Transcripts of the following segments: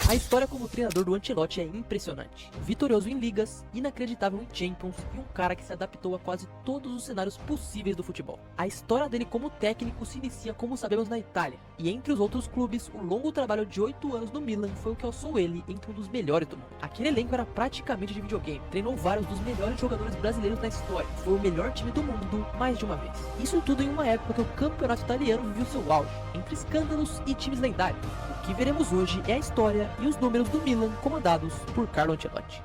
A história como treinador do Ancelotti é impressionante. Vitorioso em ligas, inacreditável em Champions e um cara que se adaptou a quase todos os cenários possíveis do futebol. A história dele como técnico se inicia, como sabemos, na Itália. E entre os outros clubes, o longo trabalho de 8 anos no Milan foi o que alçou ele entre um dos melhores do mundo. Aquele elenco era praticamente de videogame, treinou vários dos melhores jogadores brasileiros da história, foi o melhor time do mundo mais de uma vez. Isso tudo em uma época que o campeonato italiano viveu seu auge, entre escândalos e times lendários. O que veremos hoje é a história e os números do Milan comandados por Carlo Ancelotti.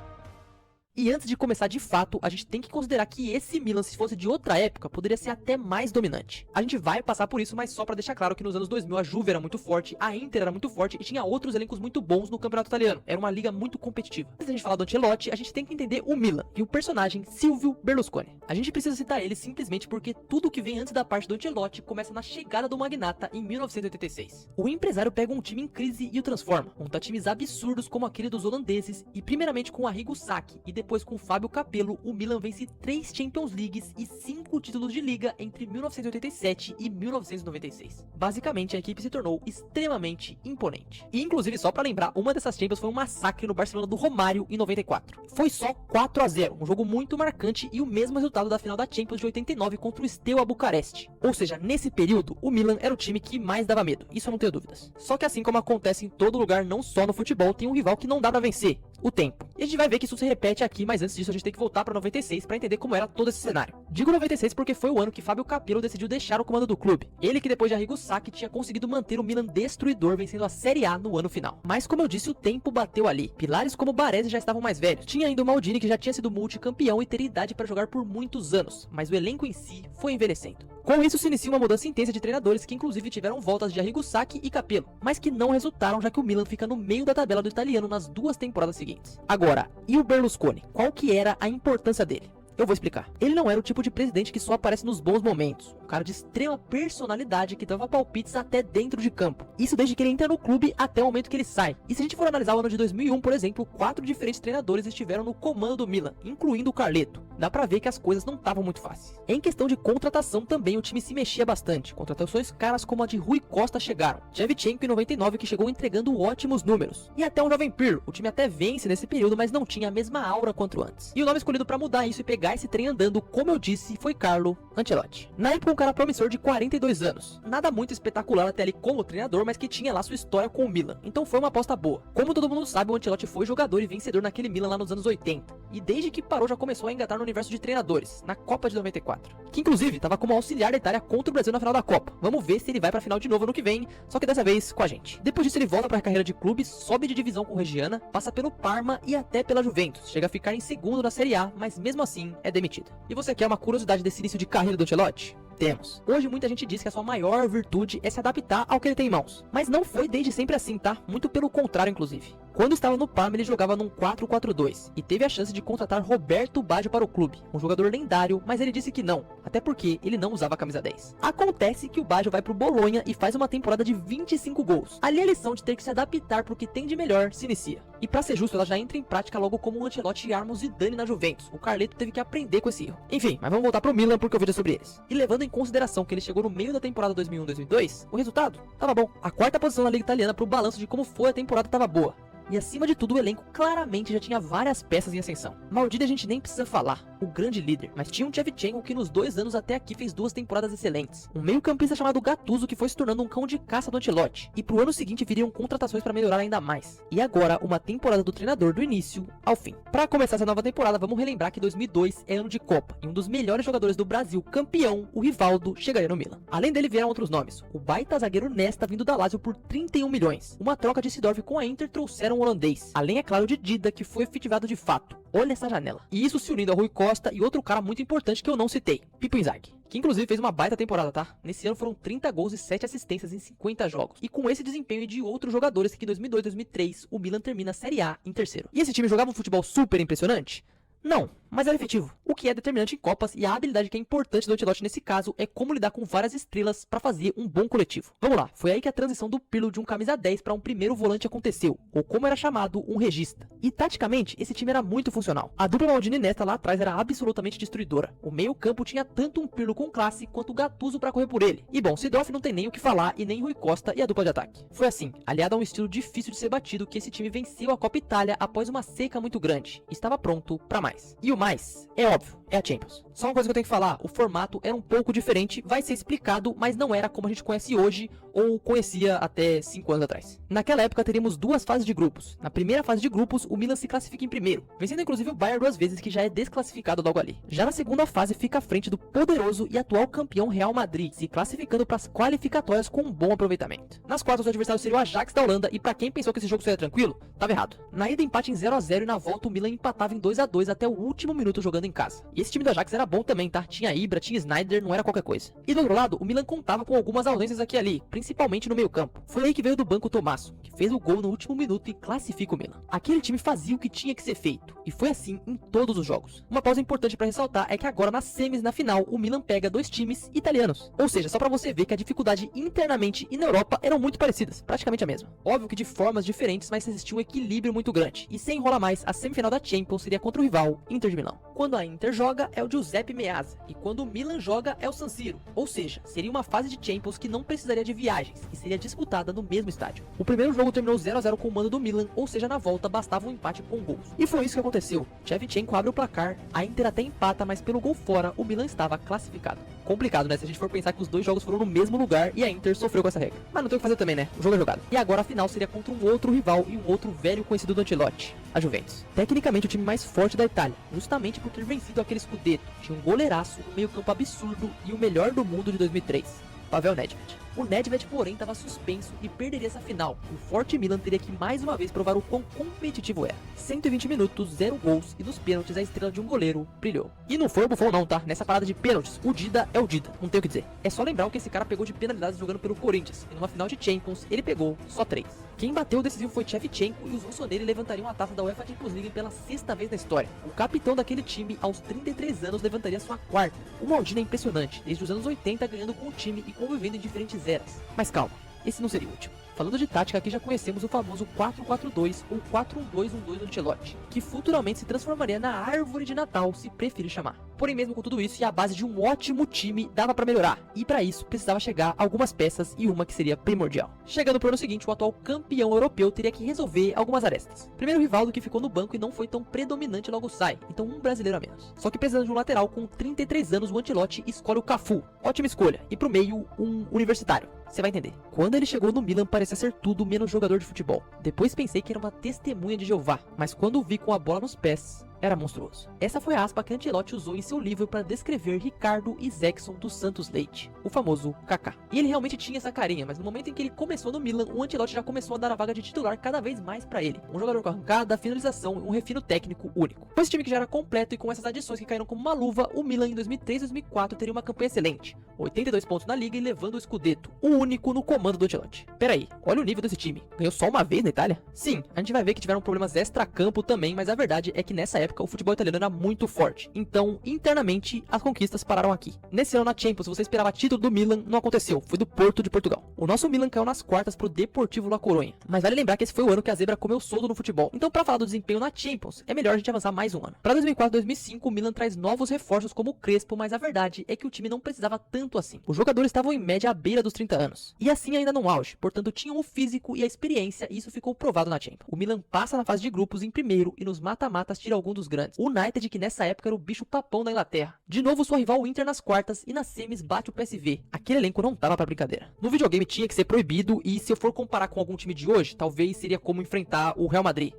E antes de começar de fato, a gente tem que considerar que esse Milan, se fosse de outra época, poderia ser até mais dominante. A gente vai passar por isso, mas só pra deixar claro que nos anos 2000 a Juve era muito forte, a Inter era muito forte e tinha outros elencos muito bons no campeonato italiano. Era uma liga muito competitiva. Antes da gente falar do Ancelotti, a gente tem que entender o Milan e o personagem Silvio Berlusconi. A gente precisa citar ele simplesmente porque tudo que vem antes da parte do Ancelotti começa na chegada do magnata em 1986. O empresário pega um time em crise e o transforma, monta times absurdos como aquele dos holandeses e primeiramente com Arrigo Sacchi e depois com Fábio Capello, o Milan vence 3 Champions Leagues e 5 títulos de liga entre 1987 e 1996. Basicamente, a equipe se tornou extremamente imponente. E inclusive, só pra lembrar, uma dessas Champions foi um massacre no Barcelona do Romário em 94. Foi só 4-0, um jogo muito marcante e o mesmo resultado da final da Champions de 89 contra o Steaua Bucareste. Ou seja, nesse período, o Milan era o time que mais dava medo, isso eu não tenho dúvidas. Só que assim como acontece em todo lugar, não só no futebol, tem um rival que não dá pra vencer: o tempo. E a gente vai ver que isso se repete aqui, mas antes disso a gente tem que voltar para 96 para entender como era todo esse cenário. Digo 96 porque foi o ano que Fábio Capello decidiu deixar o comando do clube. Ele que depois de Arrigo Sacchi tinha conseguido manter o Milan destruidor, vencendo a Série A no ano final. Mas como eu disse, o tempo bateu ali. Pilares como Baresi já estavam mais velhos. Tinha ainda o Maldini, que já tinha sido multicampeão e teria idade para jogar por muitos anos, mas o elenco em si foi envelhecendo. Com isso se inicia uma mudança intensa de treinadores que inclusive tiveram voltas de Arrigo Sacchi e Capello, mas que não resultaram, já que o Milan fica no meio da tabela do italiano nas 2 temporadas seguintes. Agora, e o Berlusconi? Qual que era a importância dele? Eu vou explicar. Ele não era o tipo de presidente que só aparece nos bons momentos. Um cara de extrema personalidade que dava palpites até dentro de campo. Isso desde que ele entra no clube até o momento que ele sai. E se a gente for analisar o ano de 2001, por exemplo, 4 diferentes treinadores estiveram no comando do Milan, incluindo o Carleto. Dá pra ver que as coisas não estavam muito fáceis. Em questão de contratação também, o time se mexia bastante. Contratações caras como a de Rui Costa chegaram. Shevchenko em 99, que chegou entregando ótimos números. E até um jovem Pirlo. O time até vence nesse período, mas não tinha a mesma aura quanto antes. E o nome escolhido pra mudar isso e pegar esse trem andando, como eu disse, foi Carlo Ancelotti. Na época, um cara promissor de 42 anos. Nada muito espetacular até ali como treinador, mas que tinha lá sua história com o Milan. Então foi uma aposta boa. Como todo mundo sabe, o Ancelotti foi jogador e vencedor naquele Milan lá nos anos 80. E desde que parou já começou a engatar no universo de treinadores, na Copa de 94. Que inclusive estava como auxiliar da Itália contra o Brasil na final da Copa. Vamos ver se ele vai pra final de novo no que vem, só que dessa vez com a gente. Depois disso ele volta pra carreira de clubes, sobe de divisão com o Reggiana, passa pelo Parma e até pela Juventus. Chega a ficar em segundo na Série A, mas mesmo assim é demitido. E você quer uma curiosidade desse início de carreira do Ancelotti? Temos. Hoje muita gente diz que a sua maior virtude é se adaptar ao que ele tem em mãos. Mas não foi desde sempre assim, tá? Muito pelo contrário, inclusive. Quando estava no Parma, ele jogava num 4-4-2 e teve a chance de contratar Roberto Baggio para o clube, um jogador lendário, mas ele disse que não, até porque ele não usava a camisa 10. Acontece que o Baggio vai pro Bolonha e faz uma temporada de 25 gols. Ali a lição de ter que se adaptar pro que tem de melhor se inicia. E pra ser justo, ela já entra em prática logo como o Ancelotti arma o Zidane na Juventus. O Carleto teve que aprender com esse erro. Enfim, mas vamos voltar pro Milan porque o vídeo é sobre eles. E levando em consideração que ele chegou no meio da temporada 2001-2002, o resultado tava bom. A 4ª posição na Liga Italiana pro balanço de como foi a temporada tava boa. E acima de tudo, o elenco claramente já tinha várias peças em ascensão. Maldini a gente nem precisa falar, o grande líder. Mas tinha um Shevchenko que nos 2 anos até aqui fez 2 temporadas excelentes. Um meio campista chamado Gattuso que foi se tornando um cão de caça do Ancelotti. E pro ano seguinte viriam contratações para melhorar ainda mais. E agora, uma temporada do treinador do início ao fim. Para começar essa nova temporada, vamos relembrar que 2002 é ano de Copa. E um dos melhores jogadores do Brasil, campeão, o Rivaldo, chegaria no Milan. Além dele vieram outros nomes. O baita zagueiro Nesta vindo da Lazio por 31 milhões. Uma troca de Seedorf com a Inter trouxeram o holandês. Além, é claro, de Dida, que foi efetivado de fato. Olha essa janela. E isso se unindo a Rui Costa e outro cara muito importante que eu não citei, Pippo Inzaghi, que inclusive fez uma baita temporada, tá? Nesse ano foram 30 gols e 7 assistências em 50 jogos. E com esse desempenho de outros jogadores que em 2002 e 2003 o Milan termina a Série A em terceiro. E esse time jogava um futebol super impressionante? Não, mas era efetivo, o que é determinante em Copas, e a habilidade que é importante do Ancelotti nesse caso é como lidar com várias estrelas para fazer um bom coletivo. Vamos lá, foi aí que a transição do Pirlo de um camisa 10 para um primeiro volante aconteceu, ou como era chamado, um regista. E taticamente, esse time era muito funcional. A dupla Maldini e Nesta lá atrás era absolutamente destruidora. O meio campo tinha tanto um Pirlo com classe quanto o Gattuso para correr por ele. E bom, Seedorf não tem nem o que falar e nem Rui Costa e a dupla de ataque. Foi assim, aliado a um estilo difícil de ser batido, que esse time venceu a Copa Itália após uma seca muito grande. Estava pronto para mais. E o mais, é óbvio, é a Champions. Só uma coisa que eu tenho que falar, o formato era um pouco diferente, vai ser explicado, mas não era como a gente conhece hoje ou conhecia até 5 anos atrás. Naquela época teríamos duas fases de grupos. Na primeira fase de grupos, o Milan se classifica em primeiro, vencendo inclusive o Bayern 2 vezes, que já é desclassificado logo ali. Já na segunda fase fica à frente do poderoso e atual campeão Real Madrid, se classificando para as qualificatórias com um bom aproveitamento. Nas quartas o adversário seria o Ajax da Holanda, e para quem pensou que esse jogo seria tranquilo, tava errado. Na ida empate em 0 a 0 e na volta o Milan empatava em 2 a 2 até o último minuto jogando em casa. E esse time do Ajax era bom também, tá? Tinha Ibra, tinha Sneijder, não era qualquer coisa. E do outro lado, o Milan contava com algumas ausências aqui e ali, principalmente no meio campo. Foi aí que veio do banco o Tommaso, que fez o gol no último minuto e classifica o Milan. Aquele time fazia o que tinha que ser feito, e foi assim em todos os jogos. Uma pausa importante para ressaltar é que agora nas semis, na final, o Milan pega dois times italianos. Ou seja, só para você ver que a dificuldade internamente e na Europa eram muito parecidas, praticamente a mesma. Óbvio que de formas diferentes, mas existia um equilíbrio muito grande. E sem enrolar mais, a semifinal da Champions seria contra o rival Inter de Milão. Quando a Inter joga é o Giuseppe Meazza, e quando o Milan joga é o San Siro. Ou seja, seria uma fase de Champions que não precisaria de viagens e seria disputada no mesmo estádio. O primeiro jogo terminou 0 a 0 com o mando do Milan, ou seja, na volta bastava um empate com gols. E foi isso que aconteceu. Shevchenko abre o placar, a Inter até empata, mas pelo gol fora, o Milan estava classificado. Complicado, né? Se a gente for pensar que os dois jogos foram no mesmo lugar e a Inter sofreu com essa regra. Mas não tem o que fazer também, né? O jogo é jogado. E agora a final seria contra um outro rival e um outro velho conhecido do Ancelotti, a Juventus. Tecnicamente o time mais forte da Itália, justamente por ter vencido aquele Scudetto. Tinha um goleiraço, um meio campo absurdo e o melhor do mundo de 2003, Pavel Nedved. O Nedved, porém, estava suspenso e perderia essa final. O forte Milan teria que mais uma vez provar o quão competitivo era. 120 minutos, 0 gols e nos pênaltis a estrela de um goleiro brilhou. E não foi o Buffon não, tá? Nessa parada de pênaltis, o Dida é o Dida, não tem o que dizer. É só lembrar o que esse cara pegou de penalidades jogando pelo Corinthians, e numa final de Champions ele pegou só 3. Quem bateu o decisivo foi Shevchenko e os rossoneri levantariam a taça da UEFA Champions League pela 6ª vez na história. O capitão daquele time, aos 33 anos, levantaria sua 4ª. O Maldini é impressionante, desde os anos 80 ganhando com o time e convivendo em diferentes eras. Mas calma, esse não seria o último. Falando de tática, aqui já conhecemos o famoso 4-4-2 ou 4-1-2-1-2 do Ancelotti, que futuramente se transformaria na árvore de Natal, se preferir chamar. Porém, mesmo com tudo isso e a base de um ótimo time, dava pra melhorar, e pra isso precisava chegar algumas peças e uma que seria primordial. Chegando pro ano seguinte, o atual campeão europeu teria que resolver algumas arestas. Primeiro, o Rivaldo, que ficou no banco e não foi tão predominante, logo sai, então um brasileiro a menos. Só que precisando de um lateral com 33 anos, o Ancelotti escolhe o Cafu. Ótima escolha, e pro meio, um universitário. Você vai entender. Quando ele chegou no Milan, parecia ser tudo menos jogador de futebol. Depois pensei que era uma testemunha de Jeová, mas quando o vi com a bola nos pés, era monstruoso. Essa foi a aspa que Ancelotti usou em seu livro para descrever Ricardo Isaacson dos Santos Leite, o famoso Kaká. E ele realmente tinha essa carinha, mas no momento em que ele começou no Milan, o Ancelotti já começou a dar a vaga de titular cada vez mais para ele. Um jogador com arrancada, finalização e um refino técnico único. Com esse time que já era completo e com essas adições que caíram como uma luva, o Milan em 2003-2004 teria uma campanha excelente. 82 pontos na liga e levando o Scudetto, o único no comando do Ancelotti. Pera aí, olha o nível desse time. Ganhou só uma vez na Itália? Sim, a gente vai ver que tiveram problemas extra-campo também, mas a verdade é que nessa época o futebol italiano era muito forte. Então, internamente, as conquistas pararam aqui. Nesse ano na Champions, você esperava título do Milan, não aconteceu. Foi do Porto de Portugal. O nosso Milan caiu nas quartas pro Deportivo La Coruña. Mas vale lembrar que esse foi o ano que a zebra comeu soldo no futebol. Então, pra falar do desempenho na Champions, é melhor a gente avançar mais um ano. Pra 2004-2005, o Milan traz novos reforços como o Crespo, mas a verdade é que o time não precisava tanto assim. Os jogadores estavam em média à beira dos 30 anos. E assim ainda no auge, portanto tinham o físico e a experiência, e isso ficou provado na Champions. O Milan passa na fase de grupos em primeiro e nos mata-matas tira algum dos grandes. O United, que nessa época era o bicho papão da Inglaterra. De novo sua rival o Inter nas quartas e nas semis bate o PSV. Aquele elenco não tava pra brincadeira. No videogame tinha que ser proibido e se eu for comparar com algum time de hoje, talvez seria como enfrentar o Real Madrid.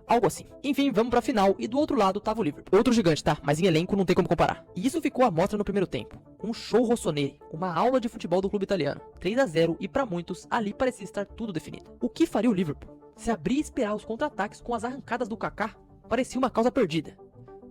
Algo assim. Enfim, vamos pra final e do outro lado tava o Liverpool. Outro gigante, tá? Mas em elenco não tem como comparar. E isso ficou à mostra no primeiro tempo. Um show rossoneri, uma aula de futebol do clube italiano. 3 a 0 e pra muitos, ali parecia estar tudo definido. O que faria o Liverpool? Se abrir e esperar os contra-ataques com as arrancadas do Kaká, parecia uma causa perdida.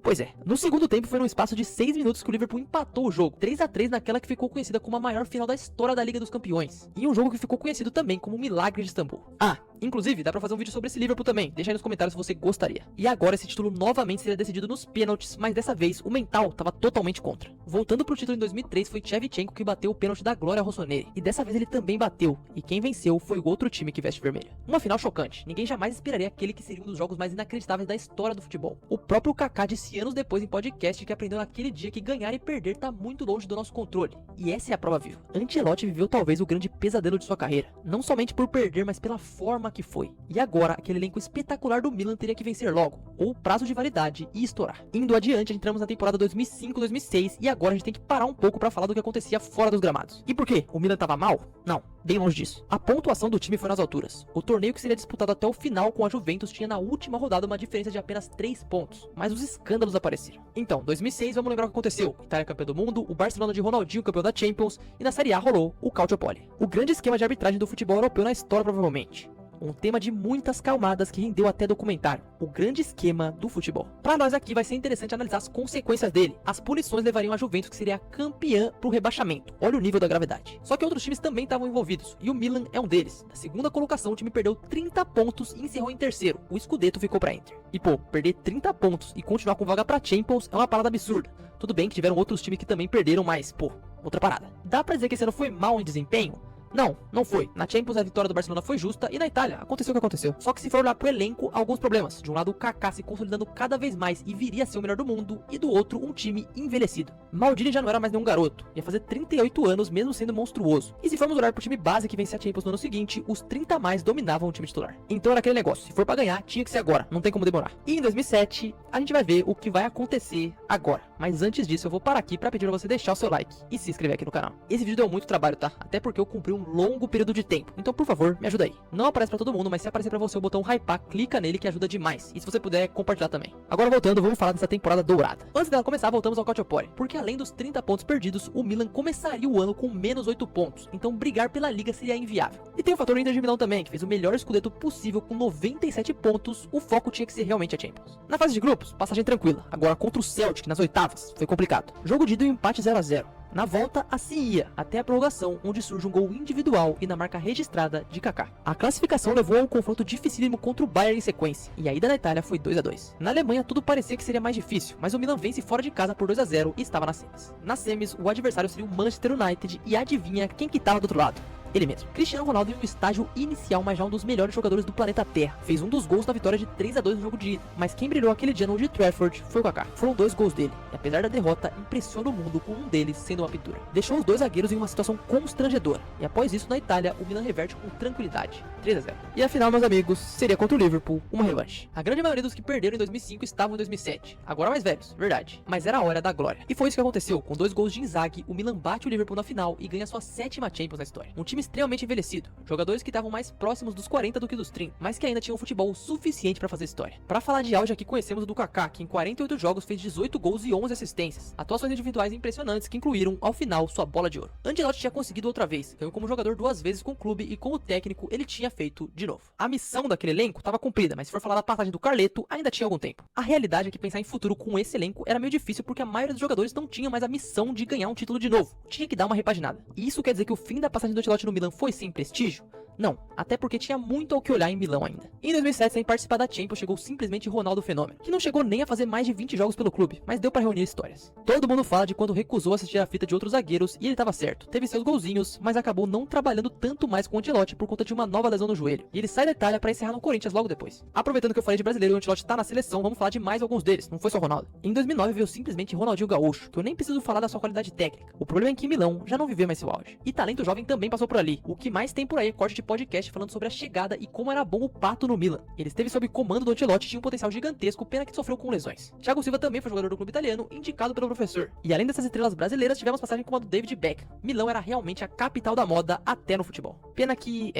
Pois é, no segundo tempo foi num espaço de 6 minutos que o Liverpool empatou o jogo, 3 a 3 naquela que ficou conhecida como a maior final da história da Liga dos Campeões, e um jogo que ficou conhecido também como o Milagre de Istambul. Ah, Inclusive, dá pra fazer um vídeo sobre esse Liverpool também, deixa aí nos comentários se você gostaria. E agora esse título novamente seria decidido nos pênaltis, mas dessa vez o mental tava totalmente contra. Voltando pro título em 2003, foi Shevchenko que bateu o pênalti da glória Rossoneri, e dessa vez ele também bateu, e quem venceu foi o outro time que veste vermelho. Uma final chocante, ninguém jamais esperaria aquele que seria um dos jogos mais inacreditáveis da história do futebol. O próprio Kaká disse anos depois em podcast que aprendeu naquele dia que ganhar e perder tá muito longe do nosso controle, e essa é a prova viva. Ancelotti viveu talvez o grande pesadelo de sua carreira, não somente por perder, mas pela forma que foi. E agora, aquele elenco espetacular do Milan teria que vencer logo, ou o prazo de validade e estourar. Indo adiante, entramos na temporada 2005-2006 e agora a gente tem que parar um pouco pra falar do que acontecia fora dos gramados. E por quê? O Milan tava mal? Não, bem longe disso. A pontuação do time foi nas alturas. O torneio que seria disputado até o final com a Juventus tinha na última rodada uma diferença de apenas 3 pontos, mas os escândalos apareceram. Então, 2006, vamos lembrar o que aconteceu. Itália campeã do mundo, o Barcelona de Ronaldinho campeão da Champions e na Série A rolou o Calciopoli. O grande esquema de arbitragem do futebol europeu na história provavelmente. Um tema de muitas calmadas que rendeu até documentário, o grande esquema do futebol. Para nós aqui vai ser interessante analisar as consequências dele. As punições levariam a Juventus, que seria a campeã, pro rebaixamento. Olha o nível da gravidade. Só que outros times também estavam envolvidos, e o Milan é um deles. Na segunda colocação, o time perdeu 30 pontos e encerrou em terceiro. O Scudetto ficou pra Inter. E pô, perder 30 pontos e continuar com vaga pra Champions é uma parada absurda. Tudo bem que tiveram outros times que também perderam, mas pô, outra parada. Dá pra dizer que esse ano foi mal em desempenho? Não, não foi. Na Champions a vitória do Barcelona foi justa e na Itália aconteceu o que aconteceu. Só que se for olhar pro elenco, há alguns problemas. De um lado o Kaká se consolidando cada vez mais e viria a ser o melhor do mundo, e do outro um time envelhecido. Maldini já não era mais nenhum garoto, ia fazer 38 anos mesmo sendo monstruoso. E se formos olhar pro time base que vence a Champions no ano seguinte, os 30 a mais dominavam o time titular. Então era aquele negócio, se for pra ganhar, tinha que ser agora, não tem como demorar. E em 2007, a gente vai ver o que vai acontecer agora. Mas antes disso eu vou parar aqui pra pedir pra você deixar o seu like e se inscrever aqui no canal. Esse vídeo deu muito trabalho, tá? Até porque eu cumpri um longo período de tempo, então por favor, me ajuda aí. Não aparece pra todo mundo, mas se aparecer pra você o botão hypar, clica nele que ajuda demais. E se você puder, compartilhar também. Agora voltando, vamos falar dessa temporada dourada. Antes dela começar, voltamos ao Calciopoli, porque além dos 30 pontos perdidos, o Milan começaria o ano com menos 8 pontos, então brigar pela liga seria inviável. E tem o fator Inter de Milão também, que fez o melhor Scudetto possível com 97 pontos, o foco tinha que ser realmente a Champions. Na fase de grupos, passagem tranquila, agora contra o Celtic nas oitavas, foi complicado. Jogo de ida e empate 0 a 0. Na volta, assim ia, até a prorrogação, onde surge um gol individual e na marca registrada de Kaká. A classificação levou a um confronto dificílimo contra o Bayern em sequência, e a ida na Itália foi 2 a 2. Na Alemanha tudo parecia que seria mais difícil, mas o Milan vence fora de casa por 2 a 0 e estava nas semis. Nas semis, o adversário seria o Manchester United, e adivinha quem que tava do outro lado? Ele mesmo. Cristiano Ronaldo em um estágio inicial, mas já um dos melhores jogadores do planeta Terra. Fez um dos gols da vitória de 3 a 2 no jogo de ida. Mas quem brilhou aquele dia no Old Trafford foi o Kaká. Foram 2 gols dele. E apesar da derrota, impressiona o mundo com um deles sendo uma pintura. Deixou os dois zagueiros em uma situação constrangedora. E após isso, na Itália, o Milan reverte com tranquilidade. 3 a 0. E a final, meus amigos, seria contra o Liverpool, uma revanche. A grande maioria dos que perderam em 2005 estavam em 2007. Agora mais velhos, verdade. Mas era a hora da glória. E foi isso que aconteceu. Com 2 gols de Inzaghi, o Milan bate o Liverpool na final e ganha sua 7ª Champions na história. Um time extremamente envelhecido. Jogadores que estavam mais próximos dos 40 do que dos 30, mas que ainda tinham futebol suficiente para fazer história. Para falar de auge aqui conhecemos o do Kaká, que em 48 jogos fez 18 gols e 11 assistências. Atuações individuais impressionantes que incluíram, ao final, sua bola de ouro. Ancelotti tinha conseguido outra vez, ganhou como jogador 2 vezes com o clube e como técnico ele tinha feito de novo. A missão daquele elenco estava cumprida, mas se for falar da passagem do Carleto, ainda tinha algum tempo. A realidade é que pensar em futuro com esse elenco era meio difícil porque a maioria dos jogadores não tinha mais a missão de ganhar um título de novo. Tinha que dar uma repaginada. E isso quer dizer que o fim da passagem do Ancelotti no Milan foi sem prestígio? Não, até porque tinha muito ao que olhar em Milão ainda. Em 2007, sem participar da Champions, chegou simplesmente Ronaldo Fenômeno, que não chegou nem a fazer mais de 20 jogos pelo clube, mas deu pra reunir histórias. Todo mundo fala de quando recusou assistir a fita de outros zagueiros e ele tava certo. Teve seus golzinhos, mas acabou não trabalhando tanto mais com o Ancelotti por conta de uma nova lesão no joelho. E ele sai da Itália pra encerrar no Corinthians logo depois. Aproveitando que eu falei de brasileiro e o Ancelotti tá na seleção, vamos falar de mais alguns deles, não foi só Ronaldo. Em 2009 veio simplesmente Ronaldinho Gaúcho, que eu nem preciso falar da sua qualidade técnica. O problema é que em Milão já não viveu mais seu auge. E talento jovem também passou por ali. O que mais tem por aí é corte de podcast falando sobre a chegada e como era bom o Pato no Milan. Ele esteve sob comando do Ancelotti e tinha um potencial gigantesco, pena que sofreu com lesões. Thiago Silva também foi jogador do clube italiano, indicado pelo professor. E além dessas estrelas brasileiras, tivemos passagem como a do David Beckham. Milão era realmente a capital da moda até no futebol. Pena que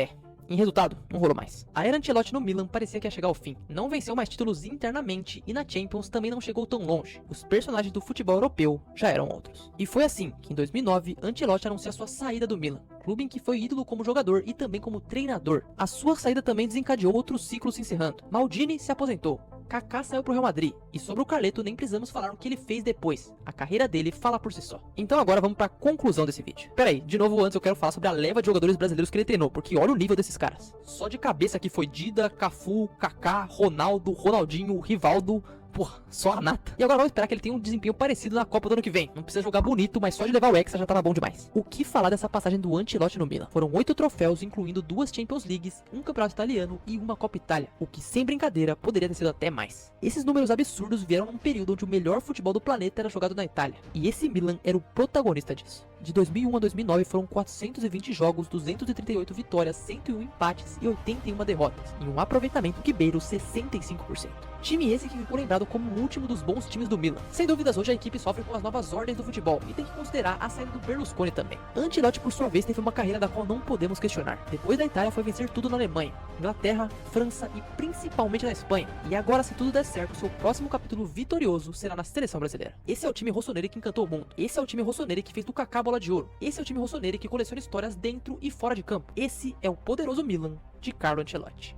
em resultado, não rolou mais. A era Ancelotti no Milan parecia que ia chegar ao fim. Não venceu mais títulos internamente e na Champions também não chegou tão longe. Os personagens do futebol europeu já eram outros. E foi assim que em 2009, Ancelotti anuncia sua saída do Milan, clube em que foi ídolo como jogador e também como treinador. A sua saída também desencadeou outro ciclo se encerrando. Maldini se aposentou. Kaká saiu pro Real Madrid, e sobre o Carleto nem precisamos falar o que ele fez depois. A carreira dele fala por si só. Então agora vamos pra conclusão desse vídeo. Pera aí, de novo antes eu quero falar sobre a leva de jogadores brasileiros que ele treinou, porque olha o nível desses caras. Só de cabeça aqui foi Dida, Cafu, Kaká, Ronaldo, Ronaldinho, Rivaldo... Porra, só a nata. E agora vamos esperar que ele tenha um desempenho parecido na Copa do ano que vem. Não precisa jogar bonito, mas só de levar o Hexa já tava bom demais. O que falar dessa passagem do Ancelotti no Milan? Foram 8 troféus, incluindo 2 Champions Leagues, um campeonato italiano e uma Copa Itália. O que, sem brincadeira, poderia ter sido até mais. Esses números absurdos vieram num período onde o melhor futebol do planeta era jogado na Itália. E esse Milan era o protagonista disso. De 2001 a 2009 foram 420 jogos, 238 vitórias, 101 empates e 81 derrotas, em um aproveitamento que beira os 65%. Time esse que ficou lembrado como o último dos bons times do Milan. Sem dúvidas, hoje a equipe sofre com as novas ordens do futebol e tem que considerar a saída do Berlusconi também. Ancelotti, por sua vez, teve uma carreira da qual não podemos questionar. Depois da Itália foi vencer tudo na Alemanha, Inglaterra, França e principalmente na Espanha. E agora, se tudo der certo, seu próximo capítulo vitorioso será na seleção brasileira. Esse é o time rossoneri que encantou o mundo. Esse é o time rossoneri que fez do Kaká bola de ouro. Esse é o time rossoneri que coleciona histórias dentro e fora de campo. Esse é o poderoso Milan de Carlo Ancelotti.